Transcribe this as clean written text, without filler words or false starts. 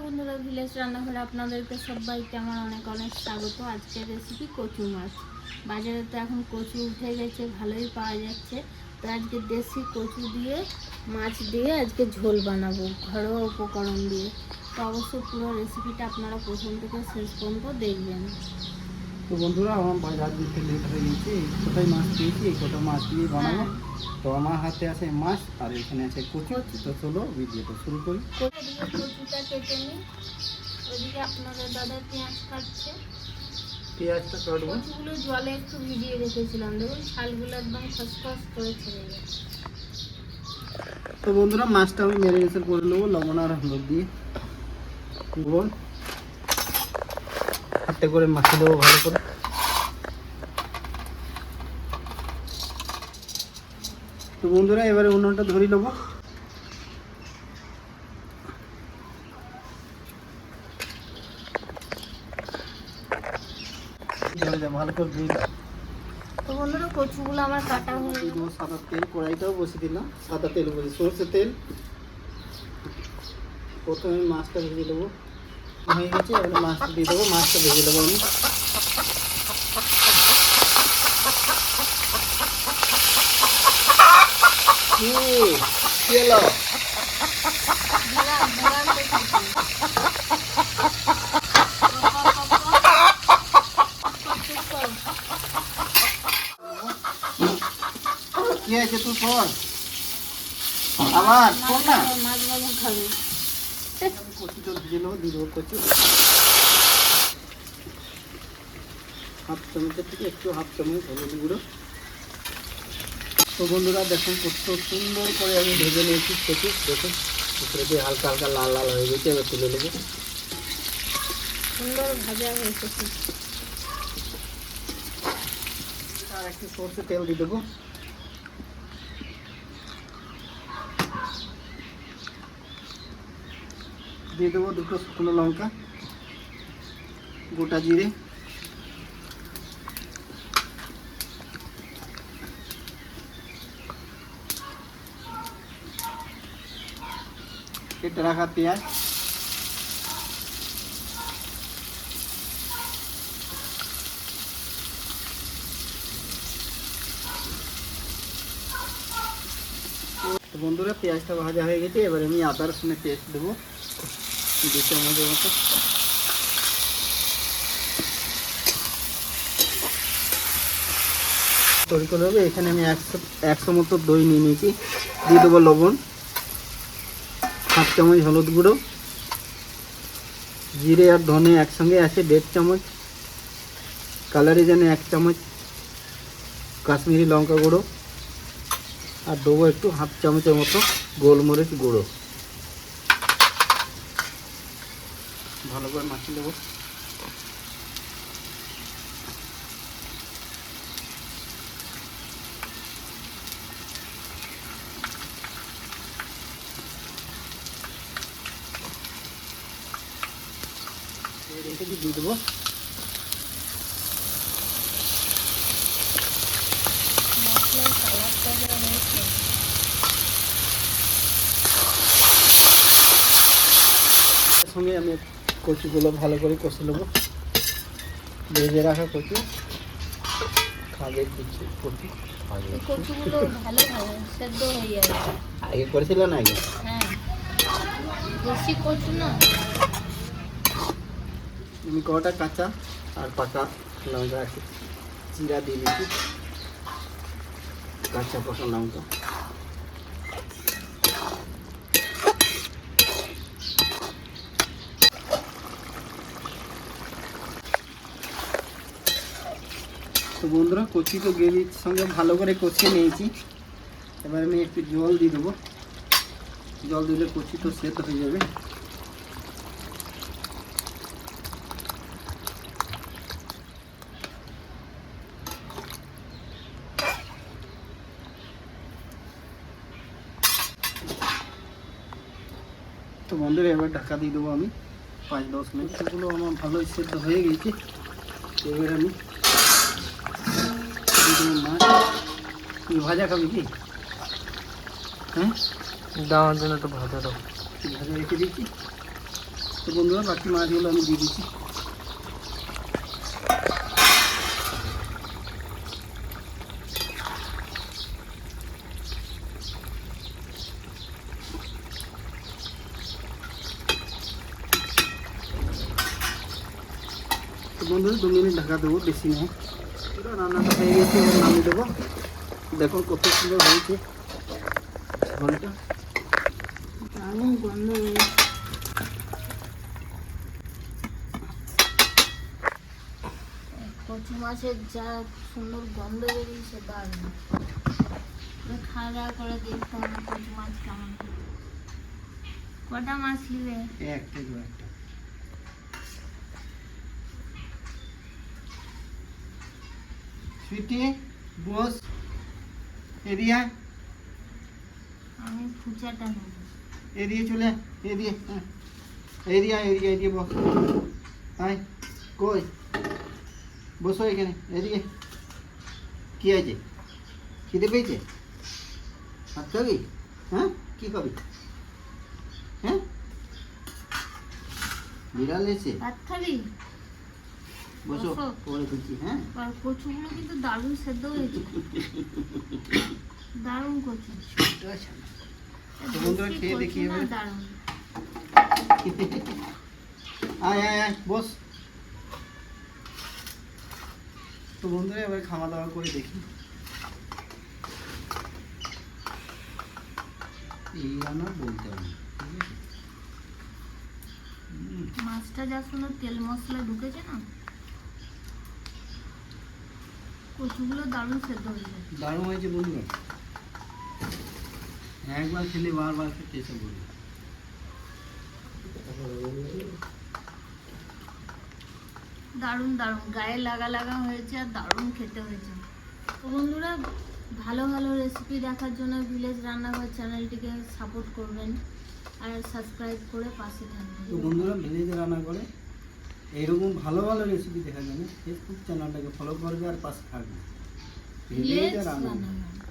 বন্ধুরা, ভিলেজ রান্নাঘরে আপনাদেরকে সবাইকে আমার অনেক অনেক স্বাগত। আজকের রেসিপি কচু মাছ। বাজারে তো এখন কচু উঠে গেছে, ভালোই পাওয়া যাচ্ছে। তো আজকে দেশি কচু দিয়ে মাছ দিয়ে আজকে ঝোল বানাবো ঘরোয়া উপকরণ দিয়ে। তো অবশ্যই পুরো রেসিপিটা আপনারা প্রথম থেকে শেষ পর্যন্ত দেখবেন। তো বন্ধুরা, আমার বাজার দিতে লেট হয়ে গেছে। এই কোটাই মাছ পেয়েছি, এই কোটা মাছ দিয়ে বানাবো। তো আমার হাতে আছে মাছ আর এখানে আছে কচু। তো চলো ভিডিওটা শুরু করি। কচুটা কেটে নিই। ওইদিকে আপনাদের দাদা পেঁয়াজ কাটছে। পেঁয়াজটা কাটবো। কচুগুলো জলে একটু ভিজিয়ে রেখেছিলাম, দেখুন ছালগুলো একদম খসখস করে ছেড়ে গেছে। তো বন্ধুরা, মাছটা আমি ম্যারিনেশন করে নেবো লবণ আর হলুদ দিয়ে। লবণ হাতে করে মাখিয়ে দেবো ভালো করে। তো বন্ধুরা, এবারে উনুনটা ধরে নেবো। ভালো করে ধুয়ে তো বন্ধুরা, কচুগুলো আমার কাটা হয়ে গেল। সাদা তেল, কড়াইটাও বসিয়ে দিলাম। সাদা তেল বসে সরষের তেল। প্রথমে মাছটা ভেজে দেবো। হয়ে গেছে, এবার মাছটা দিয়ে দেবো। মাছটা ভেজে দেবো আমি। কি আছে তুই কর, আবার কর না। মাছ ভাজা খাবে। কচুটা ভেজে নেবো, দিয়ে দেবো কচু। হাফ চামচের থেকে একটু হাফ চামচ হলুদ গুঁড়ো। তো বন্ধুরা দেখুন, কত সুন্দর করে আমি ভেজে নিয়েছি কচু। দেখুন উপরে দিয়ে হালকা হালকা লাল লাল হয়ে গেছে। এবার তুলে নেবো। সুন্দর ভাজা হয়েছে। আর একটু সরষের তেল দিয়ে দেবো। দিয়ে দেবো দুটো শুকনো লঙ্কা, গোটা জিরে, কেটে রাখা পেঁয়াজ, তো বন্ধুরা পেঁয়াজটা ভাজা হয়ে গেছে। এবার আমি আদা রসুনের পেস্ট দেবো 2 চামচের মতো। তৈরি করে হবে। এখানে আমি 100 মতো দই নিয়ে নিয়েছি। দিয়ে দেবো লবণ, হাফ চামচ হলুদ গুঁড়ো, জিরে আর ধনে একসঙ্গে আছে 1.5 চামচ, কালারের জন্য 1 চামচ কাশ্মীরি লঙ্কা গুঁড়ো, আর দেবো একটু হাফ চামচের মতো গোলমরিচ গুঁড়ো। ভালো করে মাখিয়ে দেবো। রেখে দিয়ে দেবো। সঙ্গে আমি কচুগুলো ভালো করে কষে নেবো। ভেজে রাখা কচু খাবে কচু। কচুগুলো ভালোভাবে সেদ্ধ হয়ে যাবে। আগে করেছিল না? আগে হ্যাঁ, বেশি কচু না। আমি কটা কাঁচা আর পাকা লঙ্কা আছে চিরা দিয়ে দিচ্ছি। কাঁচা পাকা লঙ্কা। তো বন্ধুরা, কচি তো গ্রেভির সঙ্গে ভালো করে কষিয়ে নিয়েছি। এবার আমি একটু জল দিয়ে দেবো। জল দিলে কচি তো সেদ্ধ হয়ে যাবে। তো বন্ধুরা, এবার ঢাকা দিয়ে দেবো আমি 5-10 মিনিট। এগুলো আমার ভালোই সেদ্ধ হয়ে গেছে। এবার আমি মাছ। ভাজা খাবি কি? হ্যাঁ, দেওয়ার জন্য তো ভাজা দাও। ভাজা রেখে দিচ্ছি। তো বন্ধুরা বাকি মাছগুলো আমি দিয়ে দিচ্ছি। তো বন্ধুরা 2 মিনিট ঢাকা দেবো, বেশি নেই। পুরো রান্নাটা হয়ে গেছে, এবার নামিয়ে দেবো। দেখুন কত সুন্দর হয়েছে ঝোলটা। দারুণ গন্ধ বেরিয়েছে। কচু মাছের যা সুন্দর গন্ধ বেরিয়েছে, দারুণ। এবার খাওয়া দাওয়া করে দেখতে হবে কচু মাছ কেমন। কটা মাছ নিবে? একটা দু একটা। সুইটি বস এরিয়া, আমি ফুচাটা নেব। এরিয়া চলে এরিয়া, এরিয়া এরিয়া এরিয়া বস। আয় কই বসো এখানে, এদিকে। কি আছে, খিদে পেয়েছে? ভাত খাবি? হ্যাঁ কি খাবি? হ্যাঁ বিড়াল এসে, ভাত খাবি? বসো বসো। পরে দিচ্ছি। হ্যাঁ আর কচুগুলো কিন্তু দারুণ সেদ্ধ হয়েছে, দারুণ কচু। তো বন্ধুরা দেশি খেয়ে কচু দেখি না, এবার। দারুণ। আয় আয় আয় বস। তো বন্ধুরা এবার খাওয়া দাওয়া করে দেখি। এই রান্না বলতে হবে, ঠিক আছে? মাছটা যা সুন্দর তেল মশলা ঢুকেছে না, কচুগুলো দারুণ সেদ্ধ হয়েছে। দারুণ হয়েছে বন্ধুরা, একবার খেলে বারবার খেতে এসে বলবে। দারুণ দারুণ গায়ে লাগা লাগা হয়েছে আর দারুণ খেতে হয়েছে। তো বন্ধুরা, ভালো ভালো রেসিপি দেখার জন্য ভিলেজ রান্নাঘর চ্যানেলটিকে সাপোর্ট করবেন আর সাবস্ক্রাইব করে পাশে তো থাকবেন। বন্ধুরা ভিলেজে রান্না করে এইরকম ভালো ভালো রেসিপি দেখার জন্য ফেসবুক চ্যানেলটাকে ফলো করবে আর পাশে থাকবে। ভিলেজ ভিলেজে রান্না। রান্নাঘর।